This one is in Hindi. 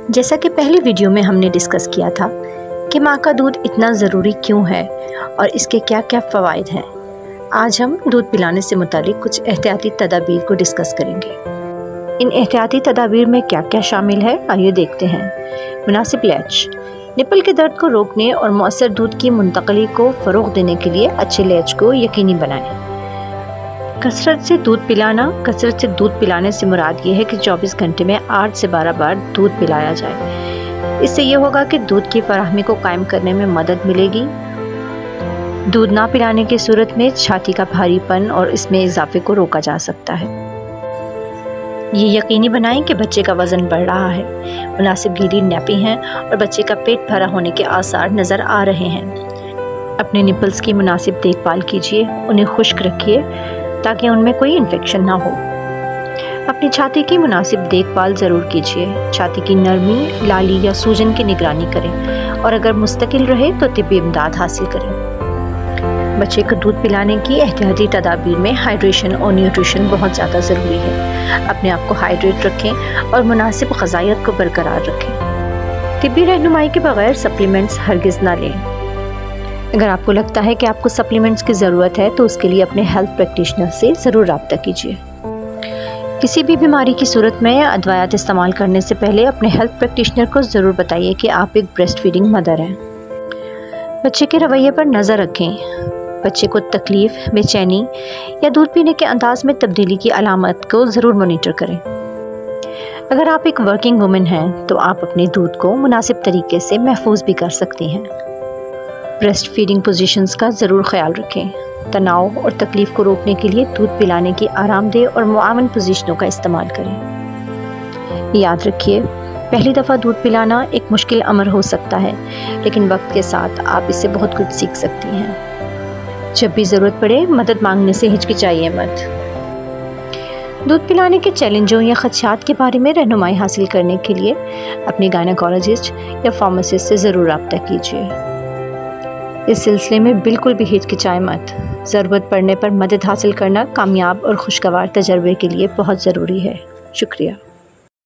जैसा कि पहली वीडियो में हमने डिस्कस किया था कि माँ का दूध इतना ज़रूरी क्यों है और इसके क्या क्या फ़वाइद हैं, आज हम दूध पिलाने से मुतालिक कुछ एहतियाती तदाबीर को डिस्कस करेंगे। इन एहतियाती तदाबीर में क्या क्या शामिल है, आइए देखते हैं। मुनासिब लैच, निपल के दर्द को रोकने और मौसर दूध की मुंतकली को फ़रोग़ देने के लिए अच्छे लैच को यकीनी बनाएं। कसरत से दूध पिलाने से मुराद ये है कि 24 घंटे में 8 से 12 बार दूध पिलाया जाए। इससे ये होगा कि दूध की फराहमी को कायम करने में मदद मिलेगी। दूध ना पिलाने की सूरत में छाती का भारीपन और इसमें इजाफे को रोका जा सकता है। ये यकीनी बनाएं कि बच्चे का वज़न बढ़ रहा है, मुनासिब गीली नैपी हैं और बच्चे का पेट भरा होने के आसार नज़र आ रहे हैं। अपने निपल्स की मुनासिब देखभाल कीजिए, उन्हें खुश्क रखिए ताकि उनमें कोई इन्फेक्शन ना हो। अपनी छाती की मुनासिब देखभाल ज़रूर कीजिए। छाती की नरमी, लाली या सूजन की निगरानी करें और अगर मुस्तकिल रहे तो तिब्बी इमदाद हासिल करें। बच्चे को दूध पिलाने की एहतियाती तदाबीर में हाइड्रेशन और न्यूट्रिशन बहुत ज़्यादा ज़रूरी है। अपने आप को हाइड्रेट रखें और मुनासिब ग़िज़ाइयत को बरकरार रखें। तिब्बी रहनुमाई के बगैर सप्लीमेंट्स हरगिज़ ना लें। अगर आपको लगता है कि आपको सप्लीमेंट्स की ज़रूरत है तो उसके लिए अपने हेल्थ प्रैक्टिशनर से ज़रूर रब्ता कीजिए। किसी भी बीमारी की सूरत में अदवायात इस्तेमाल करने से पहले अपने हेल्थ प्रैक्टिशनर को ज़रूर बताइए कि आप एक ब्रेस्ट फीडिंग मदर हैं। बच्चे के रवैये पर नज़र रखें। बच्चे को तकलीफ़, बेचैनी या दूध पीने के अंदाज में तब्दीली की अलामत को ज़रूर मॉनिटर करें। अगर आप एक वर्किंग वुमेन हैं तो आप अपने दूध को मुनासिब तरीके से महफूज भी कर सकती हैं। ब्रेस्ट फीडिंग पोजीशंस का ज़रूर ख्याल रखें। तनाव और तकलीफ़ को रोकने के लिए दूध पिलाने की आरामदेह और मुआवन पोजीशनों का इस्तेमाल करें। याद रखिए, पहली दफ़ा दूध पिलाना एक मुश्किल अमर हो सकता है, लेकिन वक्त के साथ आप इससे बहुत कुछ सीख सकती हैं। जब भी ज़रूरत पड़े मदद मांगने से हिचकिचाइए मत। दूध पिलाने के चैलेंजों या खदशात के बारे में रहनुमाई हासिल करने के लिए अपने गायनेकोलॉजिस्ट या फार्मासिस्ट से ज़रूर रब्ता कीजिए। इस सिलसिले में बिल्कुल भी हिचकिचाएं मत। ज़रूरत पड़ने पर मदद हासिल करना कामयाब और खुशगवार तजर्बे के लिए बहुत ज़रूरी है। शुक्रिया।